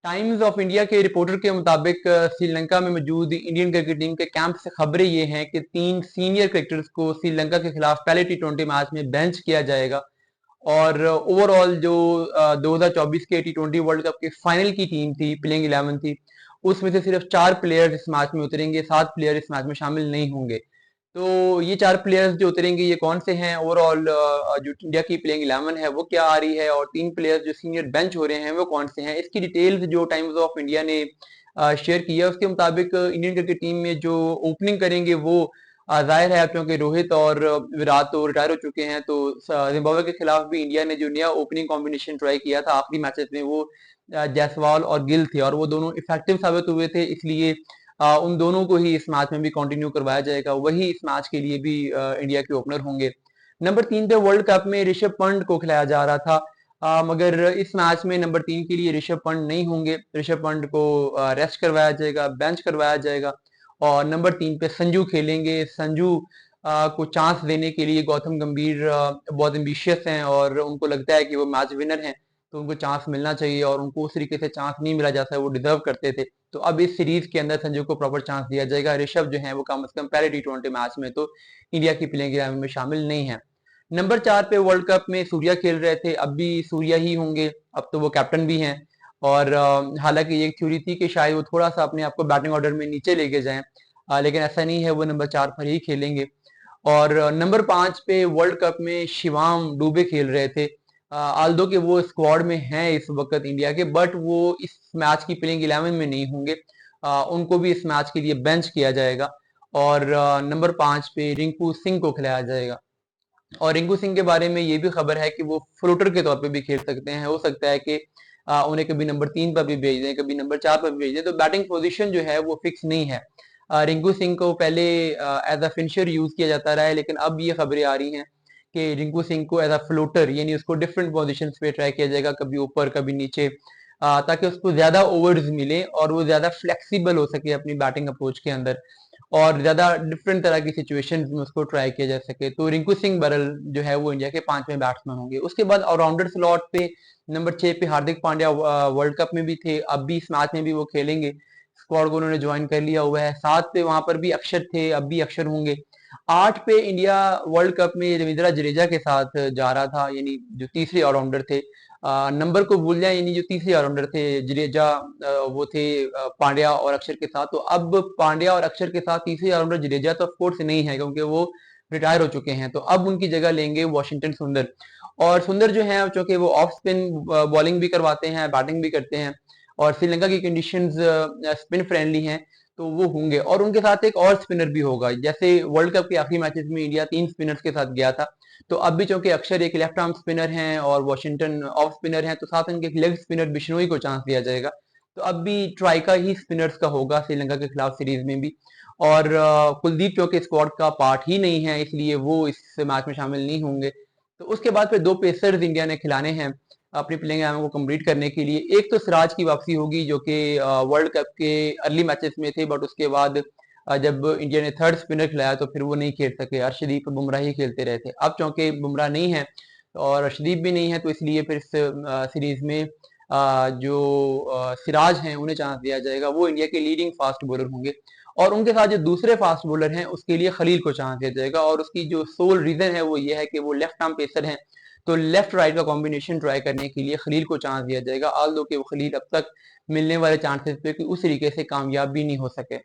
Times of India के reporter के मुताबिक श्रीलंका में मौजूद इंडियन क्रिकेट टीम के कैंप से खबरें ये हैं कि 3 सीनियर क्रिकेटर्स को श्रीलंका के खिलाफ पहले टी20 मैच में बेंच किया जाएगा। और ओवरऑल जो 2024 के टी20 वर्ल्ड कप के फाइनल की टीम थी, प्लेइंग 11 थी, उसमें से सिर्फ 4 प्लेयर्स इस मैच में उतरेंगे, 7 प्लेयर इस मैच में शामिल नहीं होंगे। तो ये 4 प्लेयर्स जो उतरेंगे ये कौन से हैं, ओवरऑल जो इंडिया की प्लेइंग 11 है वो क्या आ रही है, और 3 प्लेयर्स जो सीनियर बेंच हो रहे हैं वो कौन से हैं, इसकी डिटेल्स जो टाइम्स ऑफ इंडिया ने शेयर की है उसके मुताबिक इंडियन क्रिकेट टीम में जो ओपनिंग करेंगे वो जाहिर है क्योंकि रोहित और विराट तो रिटायर हो चुके हैं, तो जिम्बाब्वे के खिलाफ भी इंडिया ने जो नया ओपनिंग कॉम्बिनेशन ट्राई किया था आखिरी मैचेस में वो जायसवाल और गिल थे, और वो दोनों इफेक्टिव साबित हुए थे, इसलिए उन दोनों को ही इस मैच में भी कंटिन्यू करवाया जाएगा, वही इस मैच के लिए भी इंडिया के ओपनर होंगे। नंबर 3 पे वर्ल्ड कप में ऋषभ पंत को खिलाया जा रहा था, मगर इस मैच में नंबर 3 के लिए ऋषभ पंत नहीं होंगे, ऋषभ पंत को रेस्ट करवाया जाएगा, बेंच करवाया जाएगा, और नंबर 3 पे संजू खेलेंगे। संजू को चांस देने के लिए गौतम गंभीर बहुत एम्बिशियस हैं और उनको लगता है कि वो मैच विनर हैं, तो उनको चांस मिलना चाहिए, और उनको उस तरीके से चांस नहीं मिला जाता, वो डिजर्व करते थे। तो अब इस सीरीज के अंदर संजू को प्रॉपर चांस दिया जाएगा। ऋषभ जो है वो कम से कम पहले टी20 मैच में तो इंडिया की प्लेइंग 11 में शामिल नहीं है। नंबर 4 पे वर्ल्ड कप में सूर्या खेल रहे थे, अब भी सूर्या ही होंगे, अब तो वो कैप्टन भी हैं। और हालांकि ये थ्योरी थी कि शायद वो थोड़ा सा अपने आप को बैटिंग ऑर्डर में नीचे लेके जाएं, लेकिन ऐसा नहीं है, वो नंबर 4 पर ही खेलेंगे। और नंबर 5 पे वर्ल्ड कप में शिवाम डुबे खेल रहे थे, आल्दो के वो स्क्वाड में हैं इस वक्त इंडिया के, बट वो इस मैच की प्लेइंग 11 में नहीं होंगे, उनको भी इस मैच के लिए बेंच किया जाएगा। और नंबर 5 पे रिंकू सिंह को खिलाया जाएगा। और रिंकू सिंह के बारे में ये भी खबर है कि वो फ्लोटर के तौर पे भी खेल सकते हैं, हो सकता है कि उन्हें कभी नंबर 3 पर भी भेज दें, कभी नंबर 4 पर भी भेज दें, तो बैटिंग पोजीशन जो है वो फिक्स नहीं है। रिंकू सिंह को पहले एज अ फिनिशर यूज किया जाता रहा है, लेकिन अब ये खबरें आ रही हैं कि रिंकू सिंह को एज अ फ्लोटर, यानी उसको डिफरेंट पोजीशन पे ट्राई किया जाएगा, कभी ऊपर कभी नीचे, ताकि उसको ज्यादा ओवर्स मिले और वो ज्यादा फ्लेक्सिबल हो सके अपनी बैटिंग अप्रोच के अंदर, और ज्यादा डिफरेंट तरह की सिचुएशन में उसको ट्राई किया जा सके। तो रिंकू सिंह बरल जो है वो इंडिया के 5वें बैट्समैन होंगे। उसके बाद ऑलराउंडर स्लॉट पे नंबर 6 पे हार्दिक पांड्या वर्ल्ड कप में भी थे, अब भी इस मैच में भी वो खेलेंगे, स्क्वाड को उन्होंने ज्वाइन कर लिया हुआ है। 7 पे वहां पर भी अक्षर थे, अब भी अक्षर होंगे। 8 पे इंडिया वर्ल्ड कप में रविंद्रा जडेजा के साथ जा रहा था, यानी जो तीसरे ऑलराउंडर थे, नंबर को भूल जाए, यानी जो तीसरे ऑलराउंडर थे जडेजा, वो थे पांड्या और अक्षर के साथ। तो अब पांड्या और अक्षर के साथ तीसरे ऑलराउंडर जडेजा तो ऑफकोर्स नहीं है, क्योंकि वो रिटायर हो चुके हैं, तो अब उनकी जगह लेंगे वॉशिंगटन सुंदर। और सुंदर जो है चूंकि वो ऑफ स्पिन बॉलिंग भी करवाते हैं, बैटिंग भी करते हैं, और श्रीलंका की कंडीशंस स्पिन फ्रेंडली हैं, तो वो होंगे। और उनके साथ एक और स्पिनर भी होगा, जैसे वर्ल्ड कप के आखिरी मैचेस में इंडिया 3 स्पिनर्स के साथ गया था, तो अब भी चूंकि अक्षर एक लेफ्ट आर्म स्पिनर हैं और वॉशिंगटन ऑफ स्पिनर हैं, तो साथ उनके लेग स्पिनर बिश्नोई को चांस दिया जाएगा। तो अब भी ट्राई का ही स्पिनर्स का होगा श्रीलंका के खिलाफ सीरीज में भी। और कुलदीप चौके स्क्वाड का पार्ट ही नहीं है, इसलिए वो इस मैच में शामिल नहीं होंगे। तो उसके बाद फिर 2 पेसर्स इंडिया ने खिलाने हैं अपनी प्लेइंग 11 को कंप्लीट करने के लिए। एक तो सिराज की वापसी होगी जो कि वर्ल्ड कप के अर्ली मैचेस में थे, बट उसके बाद जब इंडिया ने थर्ड स्पिनर खिलाया तो फिर वो नहीं खेल सके, अर्शदीप और बुमराह ही खेलते रहे थे। अब चूंकि बुमराह नहीं है और अर्शदीप भी नहीं है, तो इसलिए फिर इस सीरीज में जो सिराज हैं उन्हें चांस दिया जाएगा, वो इंडिया के लीडिंग फास्ट बॉलर होंगे। और उनके साथ जो दूसरे फास्ट बॉलर हैं उसके लिए खलील को चांस दिया जाएगा, और उसकी जो सोल रीजन है वो ये है कि वो लेफ्ट आर्म पेसर हैं, तो लेफ्ट राइट का कॉम्बिनेशन ट्राई करने के लिए खलील को चांस दिया जाएगा, आल्दो कि वो खलील अब तक मिलने वाले चांसेस पे उस तरीके से कामयाब भी नहीं हो सके।